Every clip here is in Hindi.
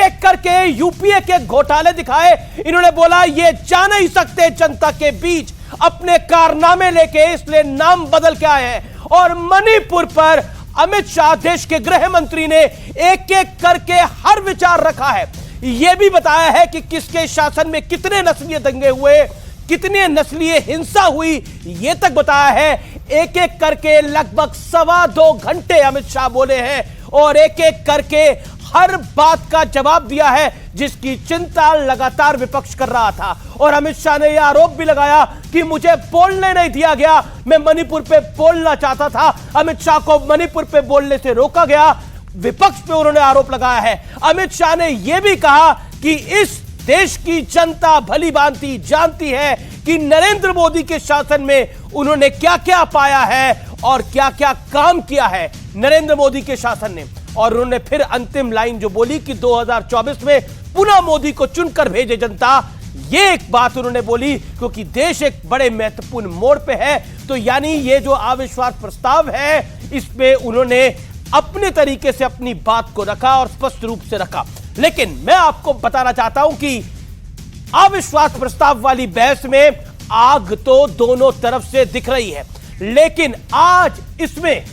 एक करके यूपीए के घोटाले दिखाए। इन्होंने बोला ये जा नहीं सकते जनता के बीच अपने कारनामे लेके, इसलिए नाम बदल के आए हैं। और मणिपुर पर अमित शाह देश के गृह मंत्री ने एक एक करके हर विचार रखा है। यह भी बताया है कि किसके शासन में कितने नस्लीय दंगे हुए, कितनी नस्लीय हिंसा हुई, यह तक बताया है। एक एक करके लगभग 2.25 घंटे अमित शाह बोले हैं और एक एक करके हर बात का जवाब दिया है जिसकी चिंता लगातार विपक्ष कर रहा था। और अमित शाह ने यह आरोप भी लगाया कि मुझे बोलने नहीं दिया गया, मैं मणिपुर पे बोलना चाहता था, अमित शाह को मणिपुर पे बोलने से रोका गया। विपक्ष पे उन्होंने आरोप लगाया है। अमित शाह ने यह भी कहा कि इस देश की जनता भली भांति जानती है कि नरेंद्र मोदी के शासन में उन्होंने क्या क्या पाया है और क्या क्या काम किया है नरेंद्र मोदी के शासन ने। और उन्होंने फिर अंतिम लाइन जो बोली कि 2024 में पुनः मोदी को चुनकर भेजे जनता, ये एक बात उन्होंने बोली क्योंकि देश एक बड़े महत्वपूर्ण मोड़ पे है। तो यानी ये जो अविश्वास प्रस्ताव है इसमें उन्होंने अपने तरीके से अपनी बात को रखा और स्पष्ट रूप से रखा। लेकिन मैं आपको बताना चाहता हूं कि अविश्वास प्रस्ताव वाली बहस में आग तो दोनों तरफ से दिख रही है, लेकिन आज इसमें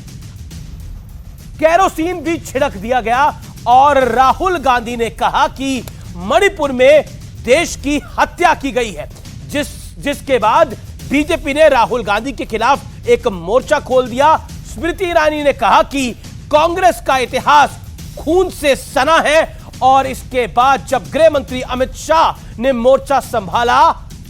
केरोसिन भी छिड़क दिया गया। और राहुल गांधी ने कहा कि मणिपुर में देश की हत्या की गई है, जिसके बाद बीजेपी ने राहुल गांधी के खिलाफ एक मोर्चा खोल दिया। स्मृति ईरानी ने कहा कि कांग्रेस का इतिहास खून से सना है। और इसके बाद जब गृह मंत्री अमित शाह ने मोर्चा संभाला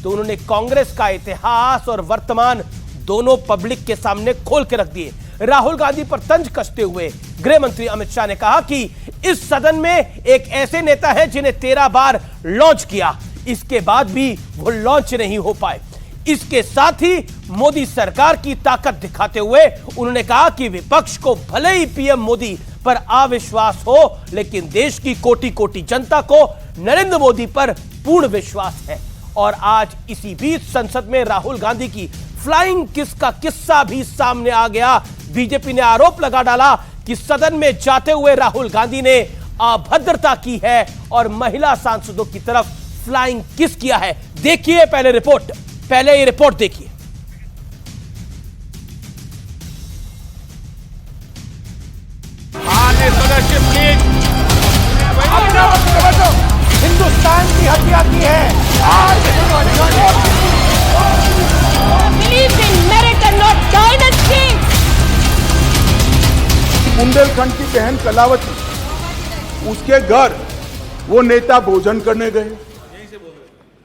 तो उन्होंने कांग्रेस का इतिहास और वर्तमान दोनों पब्लिक के सामने खोल के रख दिए। राहुल गांधी पर तंज कसते हुए गृह मंत्री अमित शाह ने कहा कि इस सदन में एक ऐसे नेता है जिन्हें 13 बार लॉन्च किया, इसके बाद भी वो लॉन्च नहीं हो पाए। इसके साथ ही मोदी सरकार की ताकत दिखाते हुए उन्होंने कहा कि विपक्ष को भले ही पीएम मोदी पर अविश्वास हो, लेकिन देश की कोटि कोटि जनता को नरेंद्र मोदी पर पूर्ण विश्वास है। और आज इसी बीच संसद में राहुल गांधी की फ्लाइंग किस का किस्सा भी सामने आ गया। बीजेपी ने आरोप लगा डाला कि सदन में जाते हुए राहुल गांधी ने अभद्रता की है और महिला सांसदों की तरफ फ्लाइंग किस किया है। देखिए पहले ये रिपोर्ट देखिए। हिंदुस्तान की हत्या की है। बुंदेलखंड की बहन कलावती, उसके घर वो नेता भोजन करने गए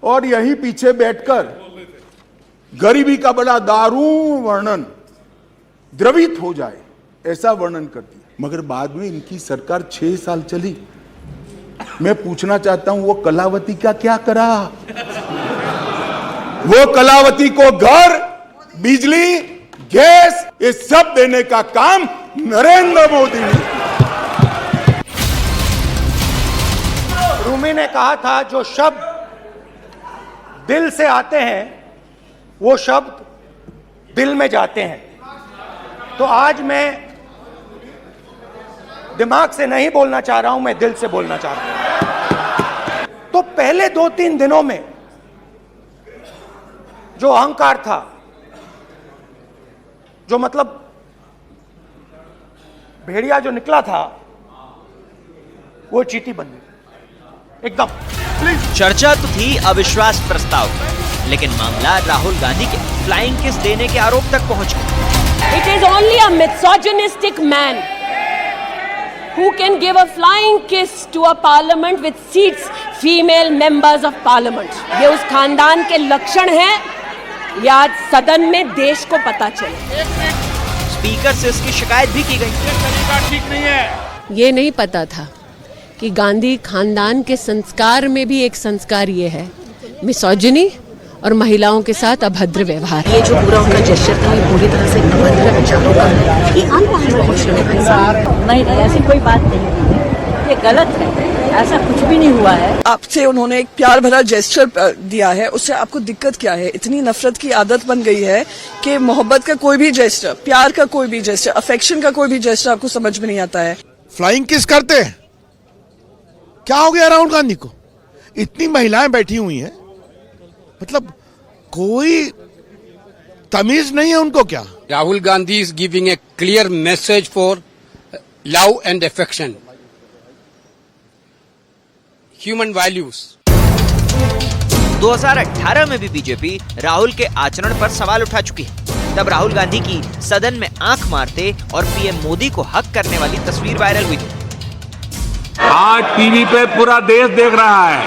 और यहीं पीछे बैठकर गरीबी का बड़ा दारुण वर्णन, द्रवित हो जाए ऐसा वर्णन कर दिया। मगर बाद में इनकी सरकार 6 साल चली। मैं पूछना चाहता हूं वो कलावती का क्या करा? वो कलावती को घर, बिजली, गैस ये सब देने का काम नरेंद्र मोदी ने। रूमी ने कहा था जो शब्द दिल से आते हैं वो शब्द दिल में जाते हैं। तो आज मैं दिमाग से नहीं बोलना चाह रहा हूं, मैं दिल से बोलना चाह रहा हूं। तो पहले 2-3 दिनों में जो अहंकार था, जो मतलब भेड़िया जो निकला था, वो चींटी बन गई एकदम। चर्चा तो थी अविश्वास प्रस्ताव, लेकिन मामला राहुल गांधी के फ्लाइंग किस देने के आरोप तक पहुंच गया। It is only a misogynistic man who can give a flying kiss to a parliament with seats female members of parliament. ये उस खानदान के लक्षण हैं, या आज सदन में देश को पता चले। स्पीकर से इसकी शिकायत भी की गई। ठीक नहीं है। ये नहीं पता था कि गांधी खानदान के संस्कार में भी एक संस्कार ये है मिसोजिनी और महिलाओं के साथ अभद्र व्यवहार। ये जो पूरा उनका जेस्चर था ये पूरी तरह से अभद्र विचारों का है। ये नहीं, ऐसी कोई बात नहीं है, ये गलत है, ऐसा कुछ भी नहीं हुआ है। आपसे उन्होंने एक प्यार भरा जेस्चर दिया है, उससे आपको दिक्कत क्या है? इतनी नफरत की आदत बन गई है कि मोहब्बत का कोई भी जेस्चर, प्यार का कोई भी जेस्चर, अफेक्शन का कोई भी जेस्चर आपको समझ में नहीं आता है। फ्लाइंग किस करते हैं? क्या हो गया राहुल गांधी को? इतनी महिलाएं बैठी हुई हैं, मतलब कोई तमीज नहीं है उनको क्या? Rahul Gandhi is giving a clear message for love and affection, human values. 2018 में भी बीजेपी राहुल के आचरण पर सवाल उठा चुकी है। तब राहुल गांधी की सदन में आंख मारते और पीएम मोदी को हक करने वाली तस्वीर वायरल हुई थी। आज टीवी पे पूरा देश देख रहा है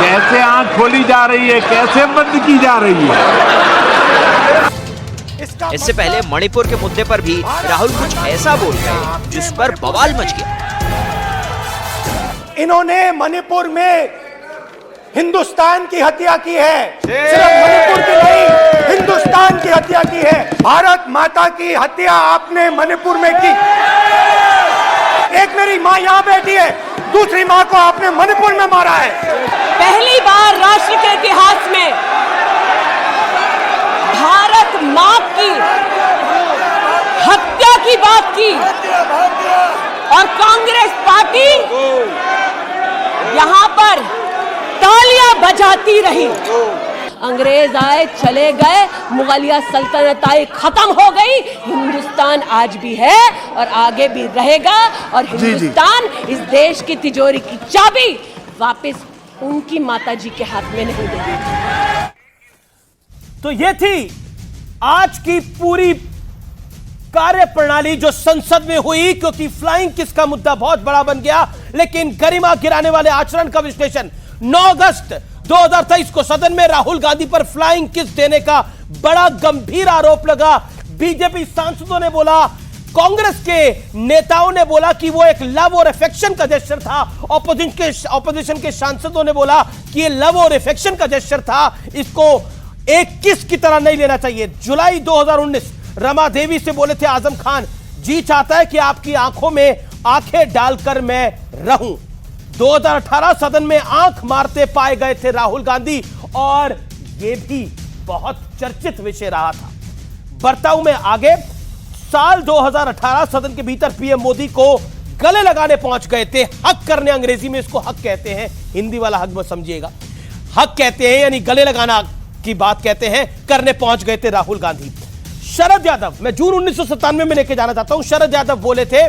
कैसे आंख खोली जा रही है, कैसे बंद की जा रही है। इससे पहले मणिपुर के मुद्दे पर भी राहुल कुछ ऐसा बोल गए जिस पर बवाल मच गया। इन्होंने मणिपुर में हिंदुस्तान की हत्या की है, सिर्फ मणिपुर की नहीं, हिंदुस्तान की हत्या की है। भारत माता की हत्या आपने मणिपुर में की। एक मेरी माँ यहाँ बैठी है, दूसरी माँ को आपने मणिपुर में मारा है। पहली बार राष्ट्र के इतिहास में भारत मां की हत्या की बात की और कांग्रेस पार्टी यहां पर तालियां बजाती रही। अंग्रेज आए चले गए, मुगलिया सल्तनत आई खत्म हो गई, हिंदुस्तान आज भी है और आगे भी रहेगा। और हिंदुस्तान इस देश की तिजोरी की चाबी वापस उनकी माताजी के हाथ में नहीं देगी। तो ये थी आज की पूरी कार्यप्रणाली जो संसद में हुई, क्योंकि फ्लाइंग किस का मुद्दा बहुत बड़ा बन गया, लेकिन गरिमा गिराने वाले आचरण का विश्लेषण 9 अगस्त 2023 को सदन में राहुल गांधी पर फ्लाइंग किस देने का बड़ा गंभीर आरोप लगा। बीजेपी सांसदों ने बोला, कांग्रेस के नेताओं ने बोला कि वो एक लव और अफेक्शन का जेस्चर था, ऑपोजिशन के सांसदों ने बोला कि ये लव और अफेक्शन का जेस्चर था, इसको एक किस की तरह नहीं लेना चाहिए। जुलाई 2019 रमा देवी से बोले थे आजम खान, जी चाहता है कि आपकी आंखों में आंखें डालकर मैं रहूं। 2018 सदन में आंख मारते पाए गए थे राहुल गांधी और यह भी बहुत चर्चित विषय रहा था। बर्ताव में आगे, साल 2018 सदन के भीतर पीएम मोदी को गले लगाने पहुंच गए थे, हक करने, अंग्रेजी में इसको हक कहते हैं, हिंदी वाला हक मत समझिएगा, हक कहते हैं यानी गले लगाना की बात कहते हैं, करने पहुंच गए थे राहुल गांधी। शरद यादव, मैं जून 1997 में लेके जाना चाहता हूं, शरद यादव बोले थे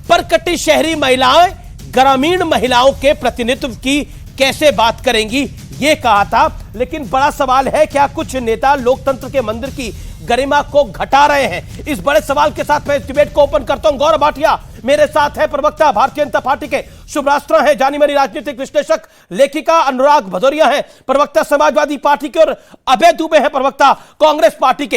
परकटी शहरी महिलाएं ग्रामीण महिलाओं के प्रतिनिधित्व की कैसे बात करेंगी, यह कहा था। लेकिन बड़ा सवाल है, क्या कुछ नेता लोकतंत्र के मंदिर की गरिमा को घटा रहे हैं? इस बड़े सवाल के साथ मैं इस डिबेट को ओपन करता हूं। गौरव भाटिया मेरे साथ है, प्रवक्ता भारतीय जनता पार्टी के, शुभ रास्त्रा है जानी मानी राजनीतिक विश्लेषक लेखिका अनुराग भदौरिया है, प्रवक्ता समाजवादी पार्टी के, और अभय दुबे है प्रवक्ता कांग्रेस पार्टी के।